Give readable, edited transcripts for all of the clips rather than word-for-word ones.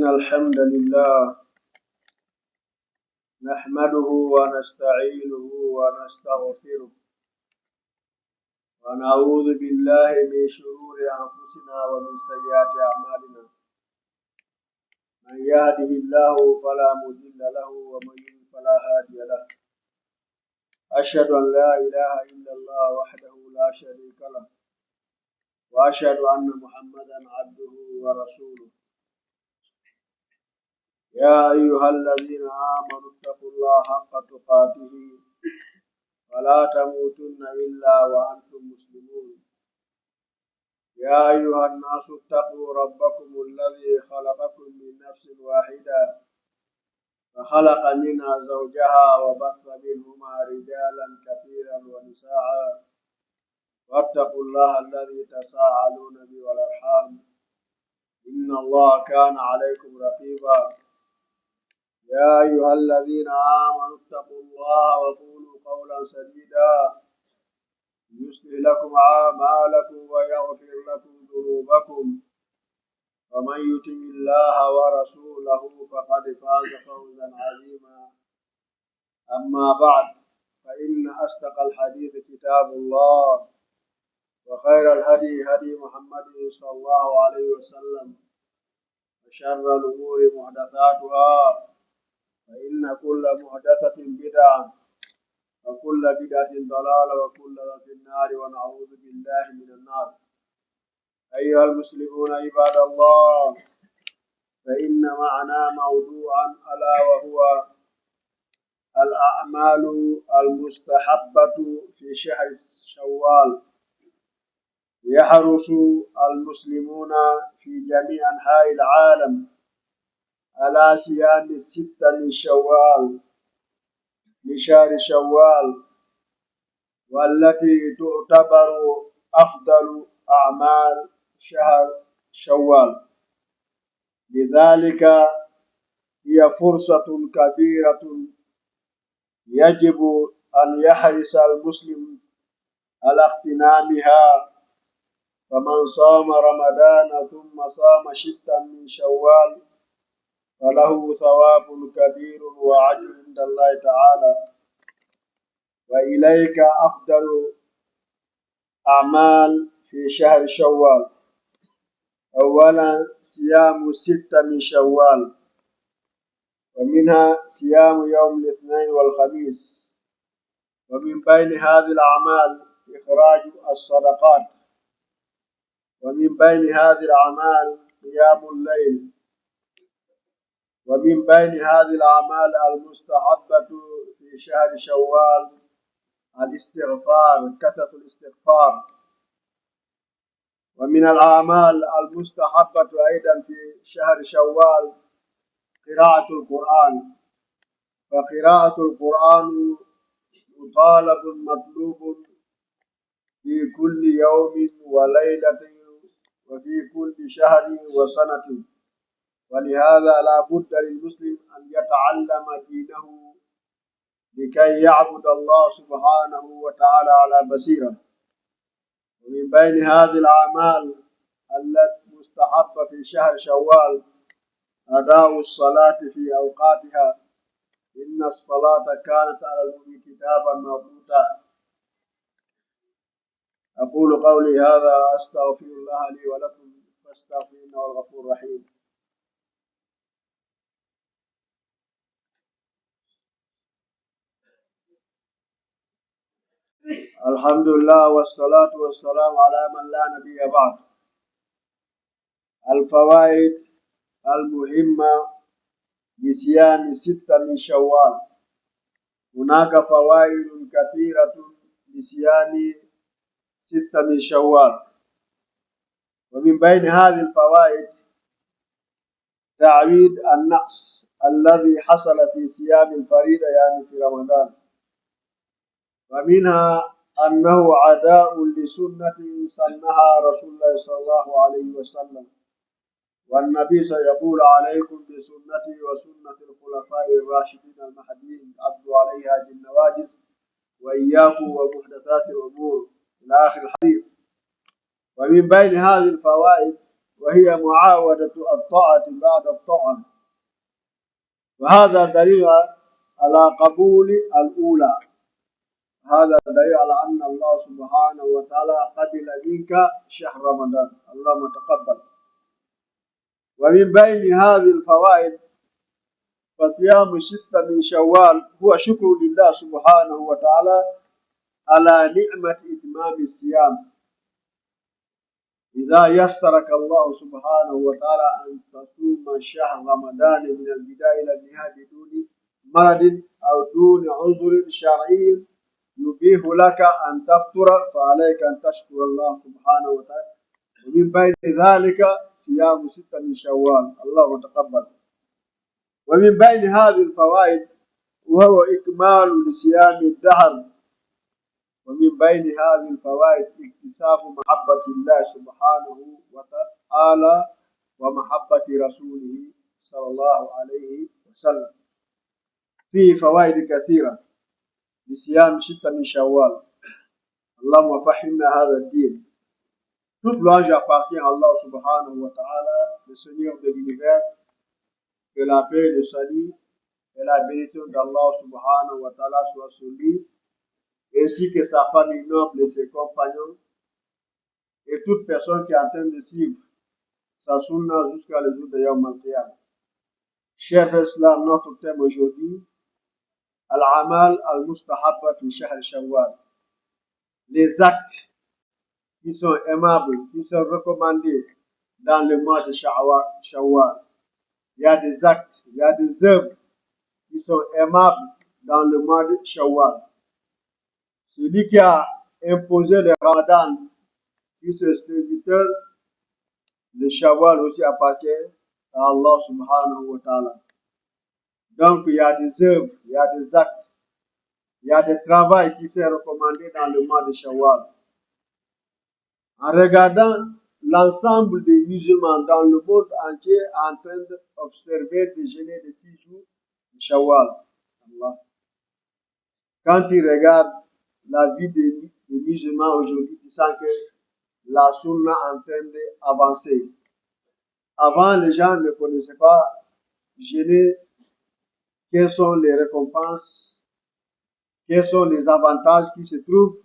إن الحمد لله نحمده ونستعينه ونستغفره ونعوذ بالله من شرور أنفسنا ومن سيئات أعمالنا. من يهده الله فلا مضل له ومن يضلل فلا هادي له. أشهد أن لا إله إلا الله وحده لا شريك له وأشهد أن محمدا عبده ورسوله. يا أيها الذين آمنوا اتقوا الله حق تقاته ولا تموتن إلا وأنتم مسلمون. يا أيها الناس اتقوا ربكم الذي خلقكم من نفس واحدة فخلق منها زوجها وبث منهما رجالا كثيرا ونساء واتقوا الله الذي تساءلون به والأرحام إن الله كان عليكم رقيبا. يا أيها الذين آمنوا اتقوا الله وقولوا قولا سديدا يصلح لكم أعمالكم ويغفر لكم ذنوبكم ومن يطع الله ورسوله فقد فاز فوزا عظيما. أما بعد فإن أصدق الحديث كتاب الله وخير الهدي هدي محمد صلى الله عليه وسلم وشر الأمور محدثاتها فإن كل محدثة بدعة وكل بدعة ضلالة وكل في النار ونعوذ بالله من النار. أيها المسلمون عباد الله، فإن معنا موضوعا ألا وهو الأعمال المستحبة في شهر شوال. يحرص المسلمون في جميع أنحاء العالم على صيام 6 من شوال من شهر شوال، والتي تعتبر أفضل أعمال شهر شوال. لذلك هي فرصة كبيرة يجب أن يحرص المسلم على اغتنامها. فمن صام رمضان ثم صام 6 من شوال فله ثواب كبير وعجر عند الله تعالى. وإليك أفضل أعمال في شهر شوال. أولا صيام 6 من شوال، ومنها صيام يوم الاثنين والخميس. ومن بين هذه الأعمال إخراج الصدقات، ومن بين هذه الأعمال قيام الليل، ومن بين هذه الأعمال المستحبة في شهر شوال الاستغفار، كثرة الاستغفار. ومن الأعمال المستحبة أيضا في شهر شوال قراءة القرآن. فقراءة القرآن مطالب مطلوب في كل يوم وليلة وفي كل شهر وسنة. ولهذا لا بد للمسلم أن يتعلم دينه لكي يعبد الله سبحانه وتعالى على بصيرة. ومن بين هذه الأعمال التي مستحبة في شهر شوال أداء الصلاة في أوقاتها. إن الصلاة كانت على المؤمنين كتابا موقوتا. أقول قولي هذا أستغفر الله لي ولكم فاستغفروه إنه هو الغفور الرحيم. الحمد لله والصلاة والسلام على من لا نبي بعد. الفوائد المهمة لصيام 6 من شوال. هناك فوائد كثيرة لصيام 6 من شوال، ومن بين هذه الفوائد تعويض النقص الذي حصل في صيام الفريضة يعني في رمضان. ومنها أنه عداء لسنة سنها رسول الله صلى الله عليه وسلم. والنبي سيقول عليكم بسنتي وسنة الخلفاء الراشدين المهديين عضوا عليها بالنواجذ وإياكم ومحدثات الأمور إلى آخر الحديث. ومن بين هذه الفوائد وهي معاودة الطاعة بعد الطاعة، وهذا دليل على قبول الأولى. هذا دليل على أن الله سبحانه وتعالى قبل منك شهر رمضان، اللهم تقبل. ومن بين هذه الفوائد فصيام 6 من شوال هو شكر لله سبحانه وتعالى على نعمة إتمام الصيام. إذا يسرك الله سبحانه وتعالى أن تصوم شهر رمضان من البداية إلى النهاية بدون مرض أو دون عذر شرعي يبيح لك أن تفطر، فعليك أن تشكر الله سبحانه وتعالى. ومن بين ذلك صيام 6 من شوال، الله تقبل. ومن بين هذه الفوائد وهو إكمال لصيام الدهر. ومن بين هذه الفوائد اكتساب محبة الله سبحانه وتعالى ومحبة رسوله صلى الله عليه وسلم. فيه فوائد كثيرة لصيام 6 من شوال. اللهم فهمنا هذا الدين. Toute louange appartient à Allah subhanahu wa ta'ala, le Seigneur de l'univers, que la paix, le salut et la bénédiction d'Allah subhanahu wa ta'ala soient sur lui, ainsi que sa famille noble et ses compagnons, et toute personne qui est en train de suivre sa sunna jusqu'à le jour de Yawm al-Qiyamah. Chers Islam, notre thème aujourd'hui, Al-Amal al-Mustahabba fi Shahr Shawwal. Les actes qui sont aimables, qui sont recommandés dans le mois de Shawwal. Il y a des actes, il y a des œuvres qui sont aimables dans le mois de Shawwal. Celui qui a imposé le Ramadan sur ses serviteurs, le Shawwal aussi appartient à Allah subhanahu wa ta'ala. Donc il y a des œuvres, il y a des actes, il y a des travaux qui sont recommandés dans le mois de Shawwal. En regardant l'ensemble des musulmans dans le monde entier en train d'observer des jeûnes de 6 jours de Shawwal. Quand ils regardent la vie des musulmans aujourd'hui, tu sens que la sunna est en train d'avancer. Avant, les gens ne connaissaient pas jeûner, quelles sont les récompenses, quels sont les avantages qui se trouvent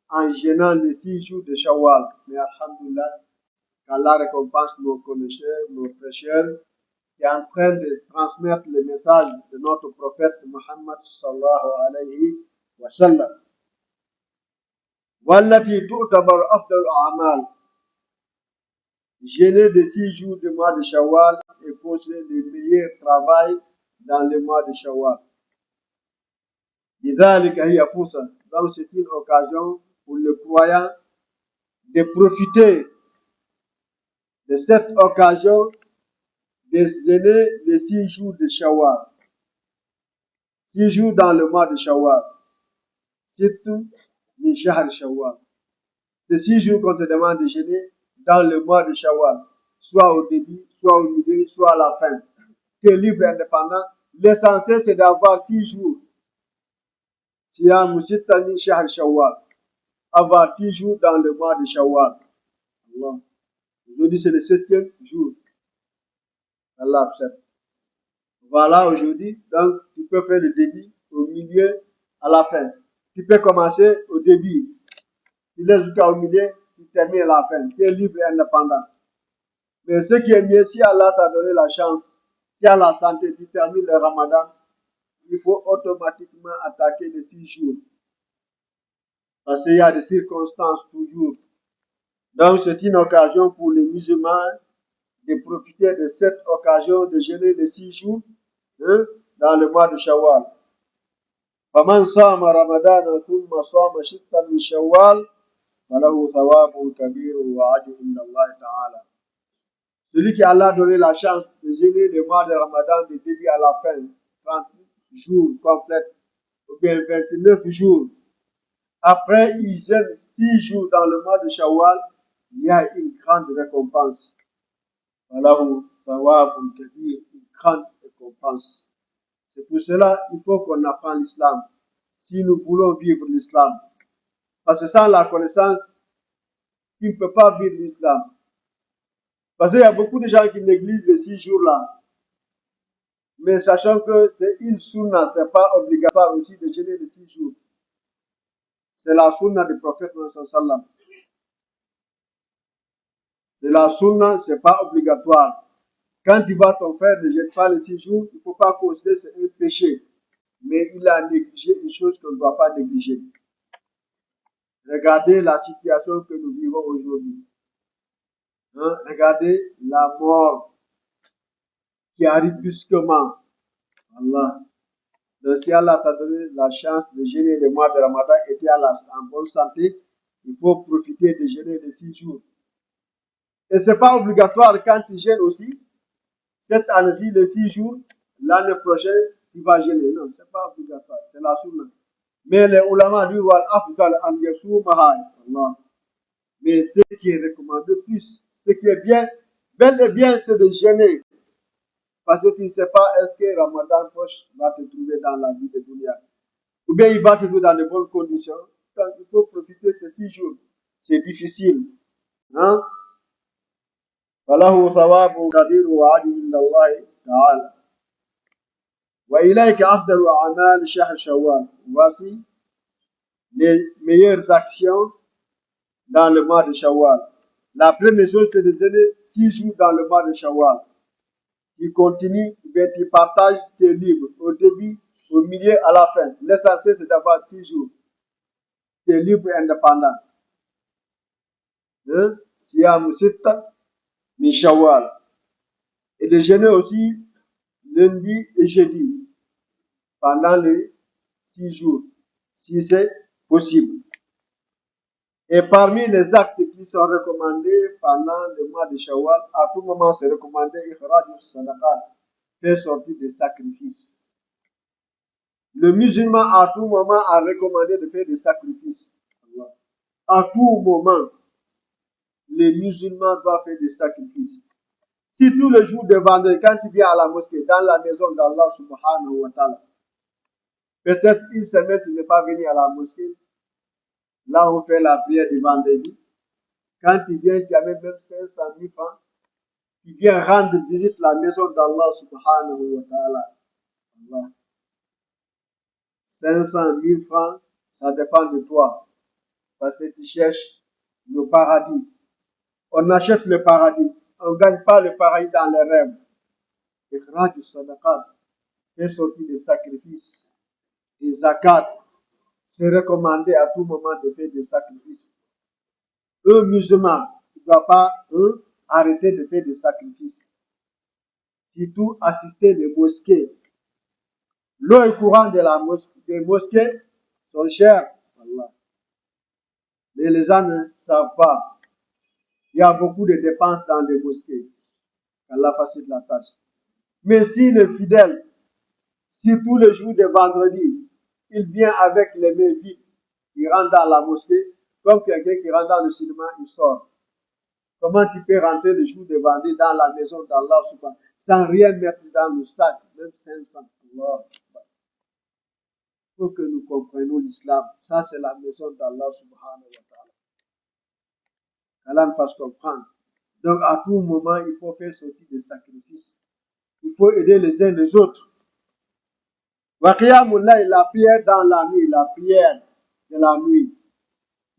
en jeûnant les 6 jours de Shawwal. Mais alhamdulillah, qu'Allah récompense nos connaisseurs, nos prêcheurs, qui est en train de transmettre le message de notre prophète Muhammad sallallahu alayhi wa sallam. Wallati tu'tabar afdal a'mal. Jeûner de 6 jours du mois de Shawwal est considéré le meilleur travail dans le mois de Shawwal. لذلك هي فرصة. Donc c'est une occasion pour le croyant de profiter de cette occasion de jeûner les 6 jours de Shawwal. 6 jours dans le mois de Shawwal. Surtout les Shahr Shawwal. C'est 6 jours qu'on te demande de jeûner dans le mois de Shawwal. Soit au début, soit au milieu, soit à la fin. Tu es libre et indépendant. L'essentiel c'est d'avoir 6 jours. Siyam 6 min Shahr Shawwal. Avoir 6 jours dans le mois de Shawwal. Allah. Aujourd'hui c'est le 7e jour. Allah accepte. Voilà aujourd'hui, donc tu peux faire le début, au milieu, à la fin. Tu peux commencer au début, tu laisses jusqu'au milieu, tu termines à la fin. Tu es libre et indépendant. Mais ce qui est mieux, si Allah t'a donné la chance, tu as la santé, tu termines le Ramadan, il faut automatiquement attaquer les 6 jours. Parce qu'il y a des circonstances toujours. Donc c'est une occasion pour les musulmans de profiter de cette occasion de jeûner les 6 jours dans le mois de Shawwal. فَمَنْ صَامَ رَمَضَانَ ثُمَّ صَامَ 6 مِنْ شَوَّالَ فَلَهُ ثَوَابٌ كَبِيرٌ وَأَجْرٌ عِنْدَ اللَّهِ تَعَالَى. Celui qui Allah a donné la chance de jeûner le mois de Ramadan du début à la fin, 30 jours complètes, ou bien 29 jours. Après, il jeûne 6 jours dans le mois de Shawwal, il y a une grande récompense. Falahu thawabun kabir, une grande récompense. C'est pour cela qu'il faut qu'on apprenne l'islam, si nous voulons vivre l'islam. Parce que sans la connaissance, tu ne peux pas vivre l'islam. Parce qu'il y a beaucoup de gens qui négligent les 6 jours-là. Mais sachant que c'est une sunna, c'est pas obligatoire aussi de jeûner les 6 jours. C'est la sunna du prophète sallam. C'est la sunna, c'est pas obligatoire. Quand tu vas ton frère ne jeûne pas les 6 jours, il ne faut pas considérer que c'est un péché. Mais il a négligé une chose qu'on ne doit pas négliger. Regardez la situation que nous vivons aujourd'hui. Hein? Regardez la mort qui arrive brusquement. Allah. Donc, si Allah t'a donné la chance de jeûner le mois de Ramadan et tu es en bonne santé, il faut profiter de jeûner les 6 jours. Et ce n'est pas obligatoire quand tu jeûnes aussi. Cette année-ci, les 6 jours, l'année prochaine, tu vas jeûner. Non, ce n'est pas obligatoire. C'est la sunna. Mais les ulama disent Al-Afdal an yasumaha. Mais ce qui est recommandé plus, ce qui est bien, bel et bien, c'est de jeûner. Parce que tu ne sais pas est-ce que Ramadan proche va te trouver dans la vie de Dunia. Ou bien il va te trouver dans de bonnes conditions. Donc, il faut profiter de ces 6 jours. C'est difficile. Hein? فله ثواب كبير وعدل عند الله تعالى وإليك أفضل أعمال شهر شوال. Voici les meilleures actions dans le mois de Shawwal. La première chose, c'est de jeûner 6 jours dans le mois de Shawwal. Tu continues, bien tu partages tes livres au début, au milieu, à la fin. L'essentiel, c'est d'avoir 6 jours. Tes livres indépendants. Siyam Sitta min Shawwal. Et de jeûner aussi lundi et jeudi pendant les 6 jours, si c'est possible. Et parmi les actes qui sont recommandés pendant le mois de Shawwal, à tout moment, c'est recommandé Ikhraj Sadaqat, faire sortir des sacrifices. Le musulman, à tout moment, a recommandé de faire des sacrifices. À tout moment, les musulmans doivent faire des sacrifices. Si tous les jours de vendredi, quand tu viens à la mosquée, dans la maison d'Allah subhanahu wa ta'ala, peut-être une semaine, tu n'es pas venu à la mosquée, là on fait la prière du vendredi. Quand tu viens, tu as même 500 000 francs. Tu viens rendre visite à la maison d'Allah subhanahu wa ta'ala. 500 000 francs, ça dépend de toi. Parce que tu cherches le paradis. On achète le paradis. On ne gagne pas le paradis dans les rêves. Ikhraj du sadaqat, faire sortir des sacrifices, des zakat. C'est recommandé à tout moment de faire des sacrifices. Un musulman ne doit pas arrêter de faire des sacrifices. Surtout assister les mosquées. L'eau et courant des mosquées sont chers. Voilà. Mais les gens ne savent pas. Il y a beaucoup de dépenses dans les mosquées. Allah facilite la tâche. Mais si le fidèle, si tous les jours de vendredi, il vient avec les mains vides, il rentre dans la mosquée, comme quelqu'un qui rentre dans le cinéma, il sort. Comment tu peux rentrer le jour de vendredi dans la maison d'Allah sans rien mettre dans le sac, même 500 $? Il faut que nous comprenions l'islam. Ça, c'est la maison d'Allah subhanahu wa ta'ala. Allah me fasse comprendre. Donc, à tout moment, il faut faire sortir des sacrifices. Il faut aider les uns les autres. La prière dans la nuit, la prière de la nuit.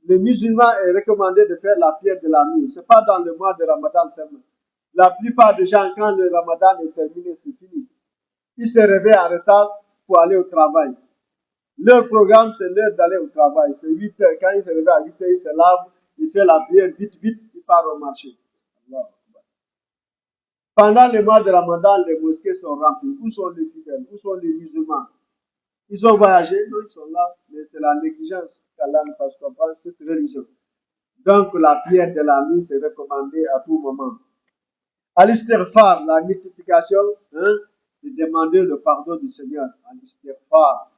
Le musulman est recommandé de faire la prière de la nuit. Ce n'est pas dans le mois de Ramadan seulement. La plupart des gens, quand le Ramadan est terminé, c'est fini. Ils se réveillent en retard pour aller au travail. Leur programme, c'est l'heure d'aller au travail. C'est 8 heures. Quand ils se réveillent à 8 heures, ils se lavent, ils font la prière vite, vite, ils partent au marché. Pendant le mois de Ramadan, les mosquées sont remplies. Où sont les fidèles? Où sont les musulmans? Ils ont voyagé, non, ils sont là, mais c'est la négligence qu'Allah nous fasse comprendre cette religion. Donc, la prière de la nuit, c'est recommandé à tout moment. Al-istighfar, la multiplication, de demander le pardon du Seigneur. Al-istighfar.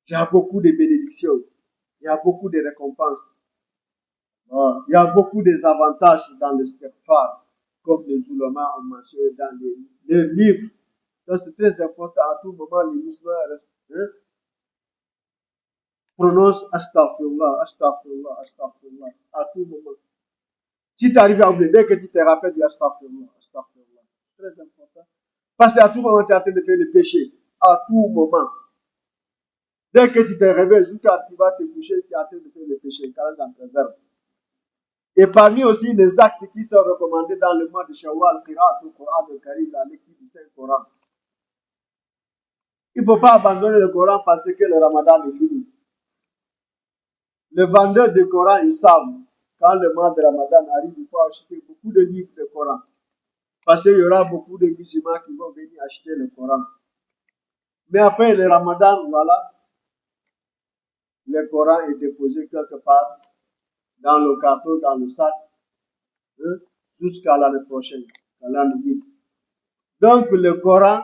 Il y a beaucoup de bénédictions. Il y a beaucoup de récompenses. Il y a beaucoup d'avantages dans l'istighfar, comme les ulémas ont mentionné dans les livres. Donc, c'est très important. À tout moment, les musulmans prononcent astaghfirullah, astaghfirullah, astaghfirullah. À tout moment. Si tu arrives à oublier, dès que tu te rappelles, dis astaghfirullah, astaghfirullah. Très important. Parce qu'à tout moment, tu es en train de faire le péché. À tout moment. Dès que tu te réveilles, jusqu'à tu vas te coucher, tu es en train de faire le péché. Qu'Allah s'en préserve. Et parmi aussi les actes qui sont recommandés dans le mois de Shawwal, Qira'at au Coran de Karim, la lecture du Saint-Coran. Il ne faut pas abandonner le Coran parce que le Ramadan est fini. Les vendeurs de Coran, ils savent, quand le mois de Ramadan arrive, il faut acheter beaucoup de livres de Coran. Parce qu'il y aura beaucoup de musulmans qui vont venir acheter le Coran. Mais après le Ramadan, voilà, le Coran est déposé quelque part dans le carton, dans le sac, hein, jusqu'à l'année prochaine, à l'année 8. Donc le Coran,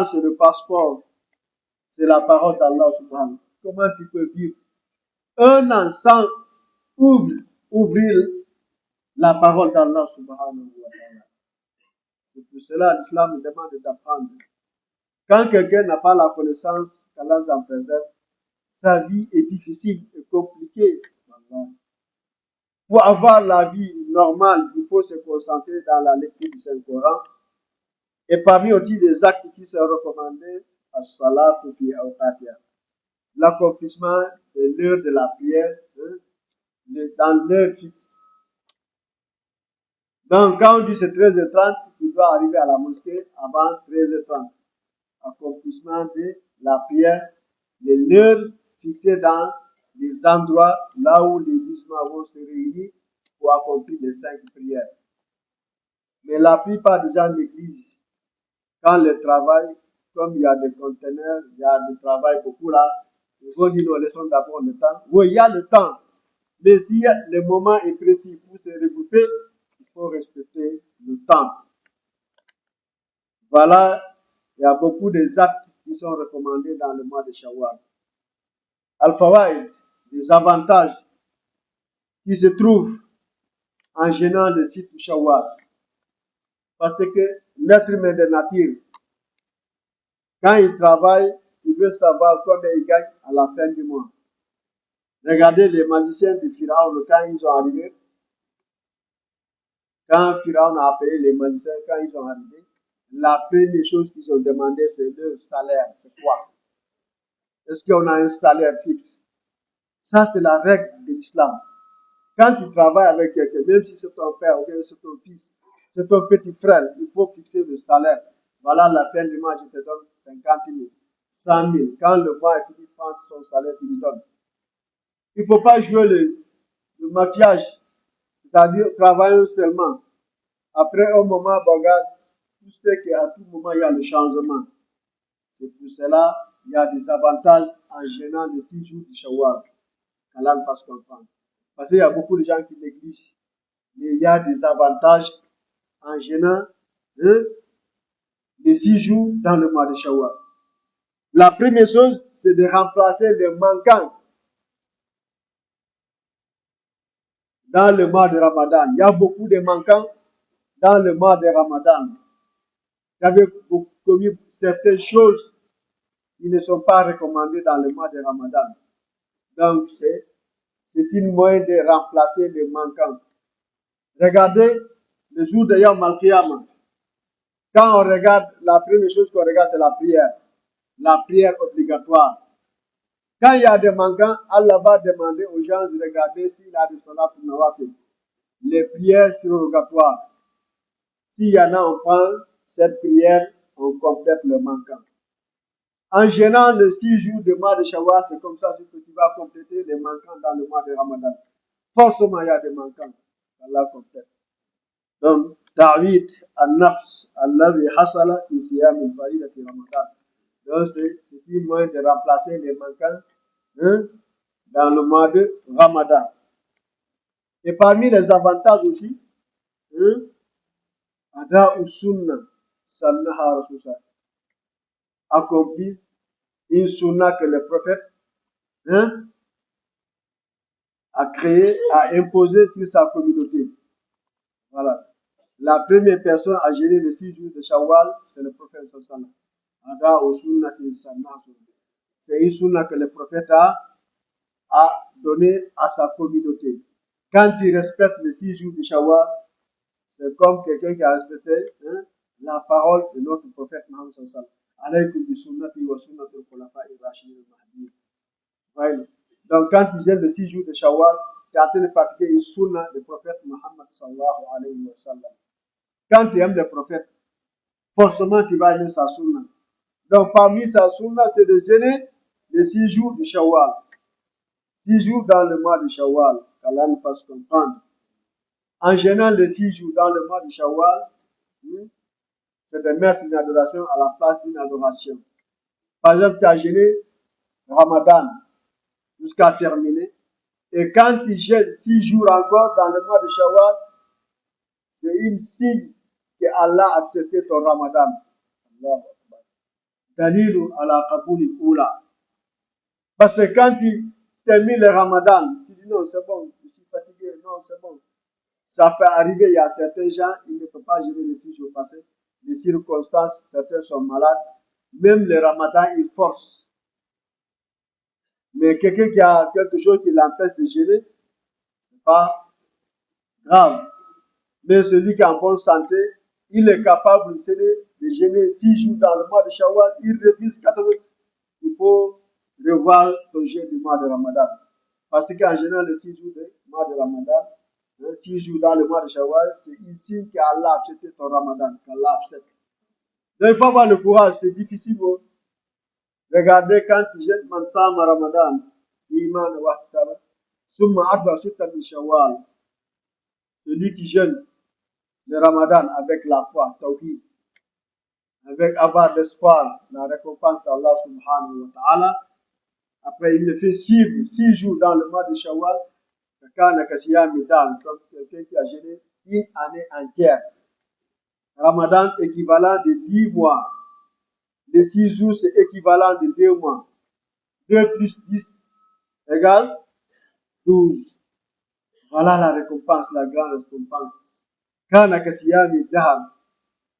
c'est le passeport, c'est la parole d'Allah subhanahu. Comment tu peux vivre un an sans ouvrir la parole d'Allah subhanahu wa ta'ala? C'est pour cela l'islam demande d'apprendre. Quand quelqu'un n'a pas la connaissance qu'Allah en préserve, sa vie est difficile et compliquée. Pour avoir la vie normale, il faut se concentrer dans la lecture du Saint-Coran. Et parmi aussi les actes qui sont recommandés, as-salatu fi awqatiha, l'accomplissement de l'heure de la prière dans l'heure fixe. Donc, quand on dit c'est 13h30, tu dois arriver à la mosquée avant 13h30. Accomplissement de la prière, de l'heure fixée dans les endroits là où les musulmans vont se réunir pour accomplir les 5 prières. Mais la plupart des gens négligent. Quand le travail, comme il y a des conteneurs, il y a du travail beaucoup là, ils vont dire nous laissons d'abord le temps. Oui, il y a le temps. Mais si le moment est précis pour se regrouper, il faut respecter le temps. Voilà, il y a beaucoup des actes qui sont recommandés dans le mois de Shawwal. Al-Fawaid, des avantages qui se trouvent en gênant le site du Shawwal. Parce que l'être humain de nature, quand il travaille, il veut savoir combien il gagne à la fin du mois. Regardez les magiciens de Pharaon quand ils sont arrivés. Quand Pharaon a appelé les magiciens, quand ils sont arrivés, la première chose qu'ils ont demandé, c'est le salaire. C'est quoi? Est-ce qu'on a un salaire fixe? Ça, c'est la règle de l'islam. Quand tu travailles avec quelqu'un, même si c'est ton père ou bien c'est ton fils, c'est ton petit frère, il faut fixer le salaire. Voilà, la fin du mois, je te donne 50 000, 100 000. Quand le mois est fini, prends son salaire, tu lui donnes. Il ne faut pas jouer le maquillage, c'est-à-dire travailler seulement. Après un moment, regarde, tu sais qu'à tout moment, il y a le changement. C'est pour cela il y a des avantages en gênant les 6 jours du Shawwal. Qu'Allah fasse comprendre. Parce qu'il y a beaucoup de gens qui négligent. Mais il y a des avantages en gênant les 6 jours dans le mois de Shawwal. La première chose, c'est de remplacer les manquants dans le mois de Ramadan. Il y a beaucoup de manquants dans le mois de Ramadan. Il y avait commis certaines choses qui ne sont pas recommandées dans le mois de Ramadan. Donc, c'est une moyen de remplacer les manquants. Regardez le jour de Yom Al-Qiyamah. Quand on regarde, la première chose qu'on regarde, c'est la prière obligatoire. Quand il y a des manquants, Allah va demander aux gens de regarder s'il y a des salats pour nawafil. Les prières surrogatoires. S'il y en a, on prend cette prière, on complète le manquant. En gênant le 6 jours du mois de Shawwal, c'est comme ça que tu vas compléter les manquants dans le mois de Ramadan. Forcément, il y a des manquants. Allah complète. Donc, Ta'wid al-Naqs, alladhi hasala fi siyam al-farida fi Ramadan. Donc, c'est une moyen de remplacer les manquants dans le mois de Ramadan. Et parmi les avantages aussi, Ada Usunna, Sannaha Rasulullah, accomplissent une sunna que le prophète a créée, a imposée sur sa communauté. Voilà. La première personne à gérer les 6 jours de Shawwal, c'est le prophète sallallahu alayhi wa sallam. C'est une sunna que le prophète a donné à sa communauté. Quand il respecte les 6 jours de Shawwal, c'est comme quelqu'un qui a respecté la parole de notre prophète Mohammed sallallahu alayhi wa sallam. Alaykum bi sunnati wa sunnati al-khulafa'i ar-rashidin al-mahdiyyin. Donc quand tu jeûnes les 6 jours de Shawwal, tu es en train de pratiquer une sunna du prophète Mohammed sallallahu alayhi wa sallam. Quand tu aimes le prophète, forcément tu vas aimer sa sunna. Donc parmi sa sunna, c'est de jeûner les 6 jours de Shawwal. 6 jours dans le mois de Shawwal, qu'Allah nous fasse comprendre. En jeûnant les 6 jours dans le mois de Shawwal, c'est de mettre une adoration à la place d'une adoration. Par exemple, tu as jeûné Ramadan jusqu'à terminer. Et quand tu jeûnes 6 jours encore dans le mois de Shawwal, c'est un signe que Allah a accepté ton Ramadan. Dalilu ala qabouli oula. Parce que quand tu termines le Ramadan, tu dis non, c'est bon, je suis fatigué, non, c'est bon. Ça peut arriver, il y a certains gens, ils ne peuvent pas jeûner les 6 jours passés. Les circonstances, certains sont malades. Même le Ramadan, il force. Mais quelqu'un qui a quelque chose qui l'empêche de jeûner, c'est pas grave. Mais celui qui est en bonne santé, il est capable de jeûner 6 jours dans le mois de Shawwal, il refuse 80. Il faut revoir ton jeûne du mois de Ramadan. Parce qu'en jeûnant les 6 jours du mois de Ramadan, 6 jours dans le mois de Shawwal, c'est ici qu'Allah a accepté ton Ramadan, qu'Allah accepte. Donc il faut avoir le courage, c'est difficile. Regardez quand tu jeûnes Mansama Ramadan, Iman wa Ihtisaba, Summa Adwa Sutta min Shawwal. Celui qui jeûne le Ramadan avec la foi, Tawhid, avec avoir l'espoir, la récompense d'Allah subhanahu wa ta'ala. Après, il le fait 6 jours dans le mois de Shawwal, comme quelqu'un qui a jeûné une année entière. Ramadan équivalent de 10 mois. Les 6 jours, c'est équivalent de 2 mois. 2 plus 10 égale 12. Voilà la récompense, la grande récompense.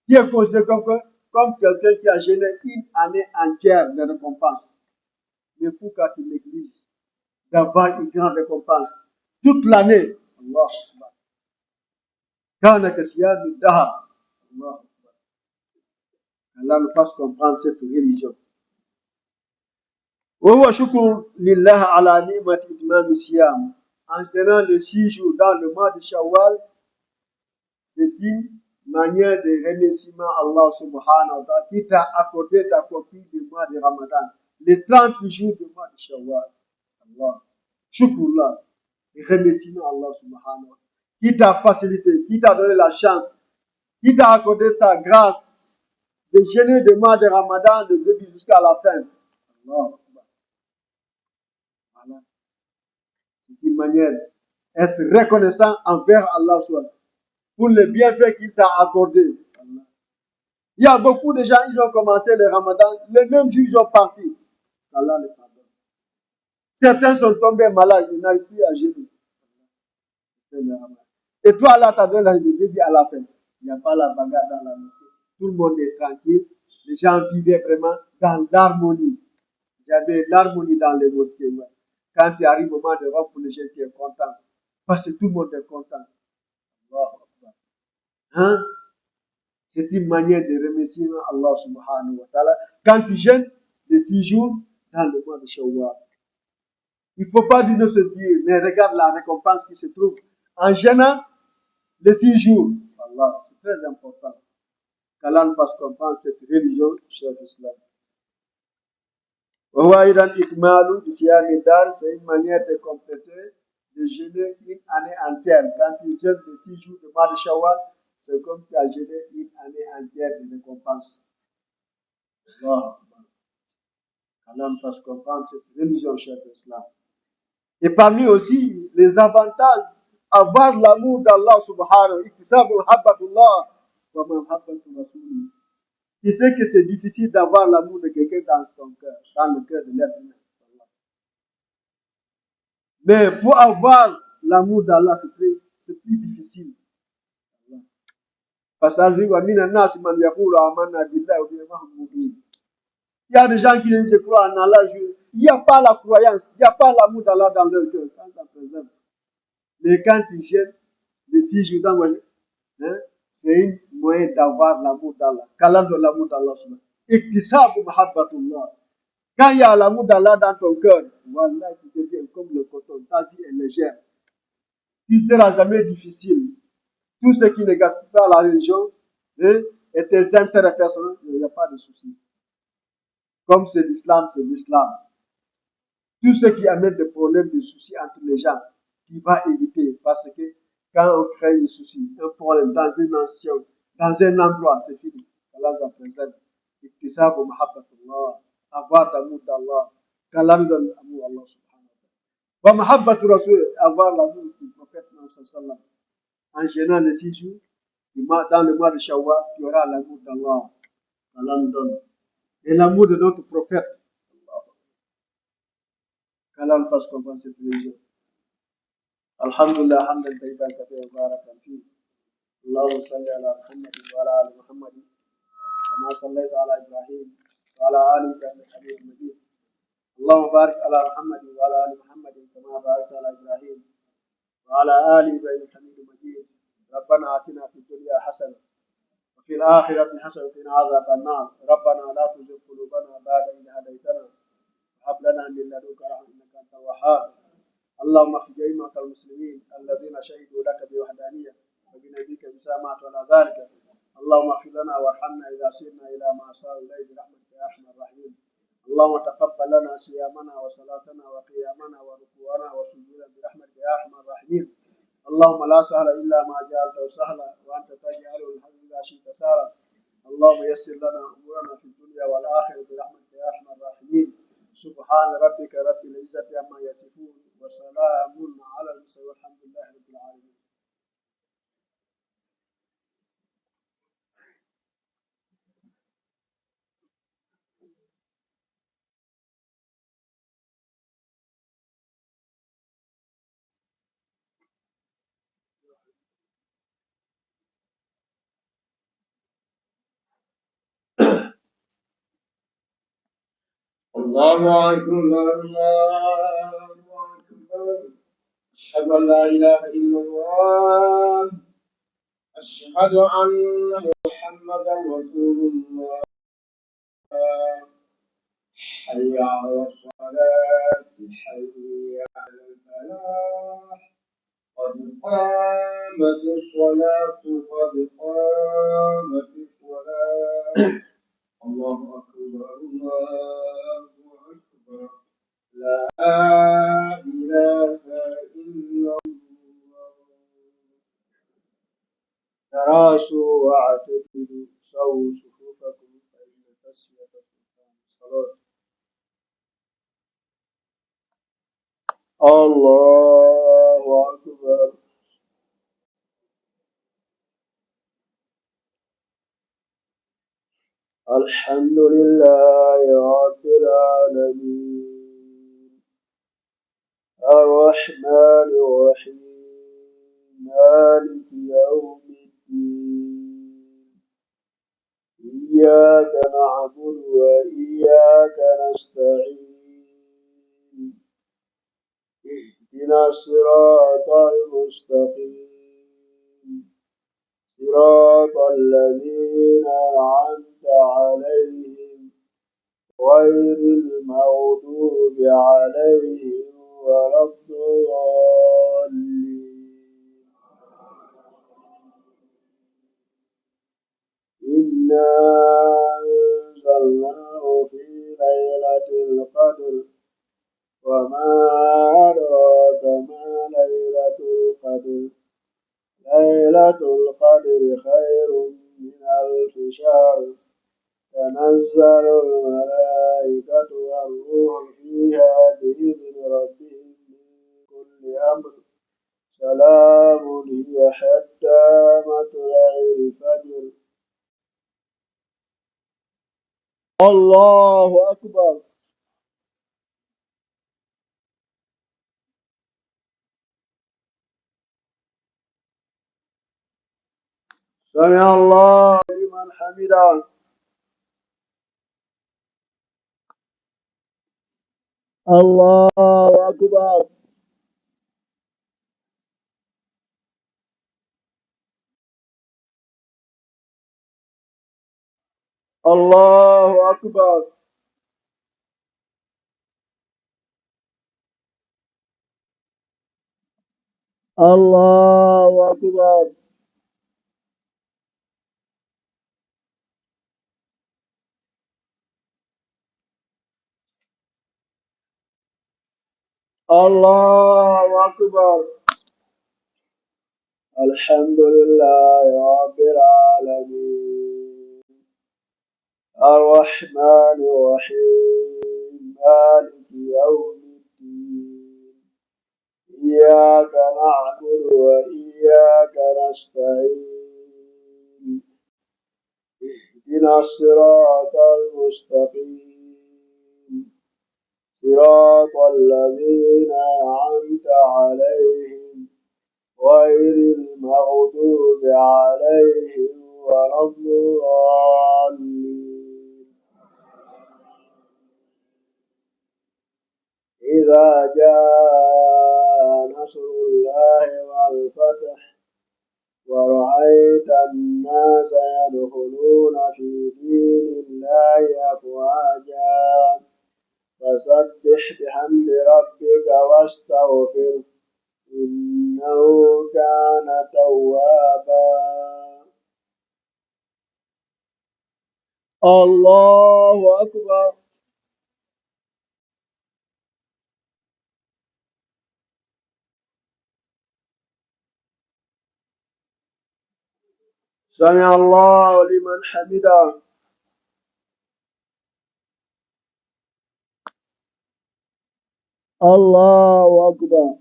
Qui est considéré comme quelqu'un qui a jeûné une année entière de récompense. Mais pourquoi tu négliges d'avoir une grande récompense toute l'année? Allah nous fasse comprendre cette religion. En serant les 6 jours dans le mois de Shawwal, c'est une manière de remerciement à Allah subhanahu wa ta'ala qui t'a accordé d'accomplir le mois de Ramadan, les 30 jours du mois de Shawwal. Allah, shukrullah, et remerciement à Allah subhanahu wa ta'ala qui t'a facilité, qui t'a donné la chance, qui t'a accordé sa grâce de jeûner le mois de Ramadan de début jusqu'à la fin. Allah. Voilà. C'est une manière d'être reconnaissant envers Allah pour les bienfaits qu'il t'a accordé. Il y a beaucoup de gens, ils ont commencé le Ramadan, le même jour ils ont parti. Allah les pardonne. Certains sont tombés malades, ils n'arrivent plus à jeûner. Et toi, Allah t'a donné la début à la fin. Il n'y a pas la bagarre dans la mosquée. Tout le monde est tranquille. Les gens vivaient vraiment dans l'harmonie. J'avais l'harmonie dans les mosquées. Ouais. Quand tu arrives au moment de rompre pour les gens, tu es content. Parce que tout le monde est content. Hein? C'est une manière de remercier Allah subhanahu wa ta'ala. Quand tu jeûnes les 6 jours dans le mois de Shawwal. Il ne faut pas dire se dire, mais regarde la récompense qui se trouve en jeûnant les 6 jours. Allah, c'est très important. Qu'Allah nous fasse comprendre cette religion, cher islam. C'est une manière de compléter, de jeûner une année entière. Quand tu jeûnes les 6 jours de mois de Shawwal, c'est comme tu as jeûné une année entière de récompense. Allah. Allah nous fasse comprendre cette religion, cher islam. Et parmi aussi les avantages, avoir l'amour d'Allah subhanahu wa ta'ala. Tu sais que c'est difficile d'avoir l'amour de quelqu'un dans ton cœur, dans le cœur de l'être humain. Mais pour avoir l'amour d'Allah, c'est plus difficile. Parce qu'il y a des gens qui disent je crois en Allah. Il n'y a pas la croyance, il n'y a pas l'amour d'Allah dans leur cœur. Mais quand ils jeûnent les 6 jours dans hein, c'est un moyen d'avoir l'amour d'Allah. Qu'Allah donne l'amour d'Allah. Iktisabu mahabbatullah. Quand il y a l'amour d'Allah dans ton cœur, voilà, tu deviens comme le coton. Ta vie est légère. Tu ne seras jamais difficile. Tout ce qui ne gaspille pas la religion hein, et tes intérêts personnels, il n'y a pas de souci. Comme c'est l'islam, c'est l'islam. Tout ce qui amène des problèmes, des soucis entre les gens, tu vas éviter. Parce que quand on crée un souci, un problème dans une nation, dans un endroit, c'est fini. Allah s'en préserve. Iktisabu mahabbatullah. Avoir l'amour d'Allah. Qu'Allah nous donne l'amour d'Allah subhanahu wa ta'ala. Wa mahabbatu rasul. Avoir l'amour du prophète sallallahu en gênant les 6 jours, dans le mois de Shawwal, tu auras l'amour d'Allah. Allah nous donne. Et l'amour de notre prophète. Qu'Allah nous fasse comprendre cette religion. Alhamdulillah, hamdan tayyiban kathiran mubarakan fihi. اللهم صل على محمد وعلى ال محمد كما صليت على ابراهيم وعلى ال ابراهيم انك حميد مجيد. اللهم بارك على محمد وعلى ال محمد كما باركت على ابراهيم وعلى ال ابراهيم انك حميد مجيد. ربنا اتنا في الدنيا حسنه وفي الآخرة حسنة وقنا عذاب النار. ربنا لا تزغ قلوبنا بعد إذ هديتنا وهب لنا من لدنك رحمة إنك أنت الوهاب. اللهم اغفر جميع المسلمين الذين شهدوا لك بوحدانية وبنبيك بسامة ولا ذلك. اللهم اغفر لنا وارحمنا إذا سرنا إلى ما صار إليه برحمتك يا أرحم الراحمين. اللهم تقبل لنا صيامنا وصلاتنا وقيامنا وركوعنا وسجودنا برحمتك يا أرحم الراحمين. اللهم لا سهل إلا ما جعلته سهلا وأنت تجعل الحزن إذا شئت سهلا. اللهم يسر لنا أمورنا في الدنيا والآخرة برحمتك يا أرحم الراحمين. سبحان ربك رب العزة عما يصفون وسلام على المرسلين والحمد لله رب العالمين. الله أكبر الله أكبر أشهد أن لا إله إلا الله أشهد أن محمدا رسول الله حي على الصلاة حي على الفلاح قد قامت الصلاة قد قامت الصلاة الله أكبر الله أكبر لا إله إلا الله. تراصوا واعتدلوا سووا صفوفكم فإن تسوية سلطان الصلاة. الله أكبر. الحمد لله رب العالمين الرحمن الرحيم مالك يوم الدين إياك نعبد وإياك نستعين اهدنا الصراط المستقيم صراط الذين أنعمت عليهم غير المغضوب عليهم ولا الضالين. إنا أنزلناه في ليلة القدر وما أدراك ما ليلة القدر. ليلة القدر خير من ألف شهر. تنزل الملائكة والروح فيها بإذن ربهم من كل أمر سلام هي حتى مطلع الفجر. الله أكبر. سمع الله لمن حمده. الله أكبر. الله أكبر. الله أكبر. الله أكبر. الحمد لله رب العالمين الرحمن الرحيم مالك يوم الدين إياك نعبد وإياك نستعين اهدنا الصراط المستقيم صراط الذين أنعمت عليهم غير المغضوب عليهم ولا الضالين. إذا جاء نصر الله والفتح ورأيت الناس يدخلون في دين الله أفواجا فسبح بحمد ربك واستغفره إنه كان توابا. الله أكبر. سمع الله لمن حمده. الله أكبر.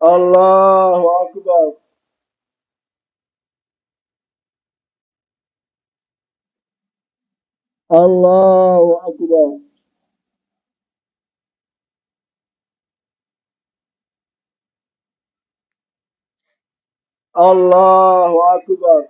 الله أكبر. الله أكبر. الله أكبر.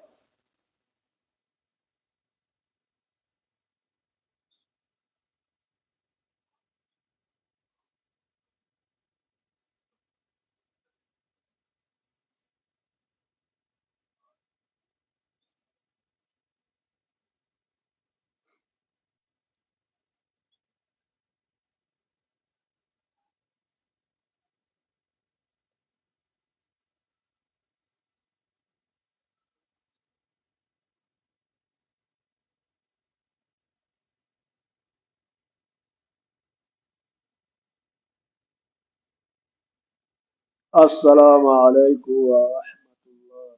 السلام عليكم ورحمة الله.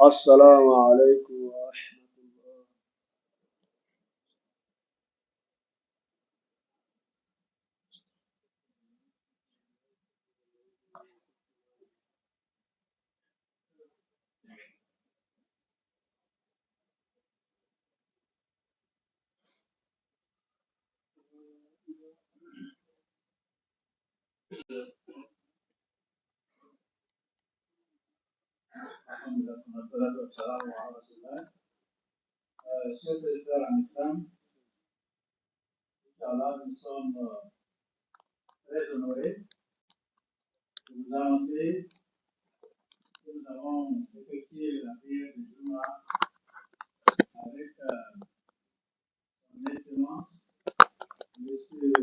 السلام عليكم ورحمة الله. الحمد لله والصلاة والسلام على رسول الله. Chers et sœurs en islam, Inch'Allah, nous sommes très honorés de vous annoncer que nous avons effectué la prière du Juma avec son Excellence, Monsieur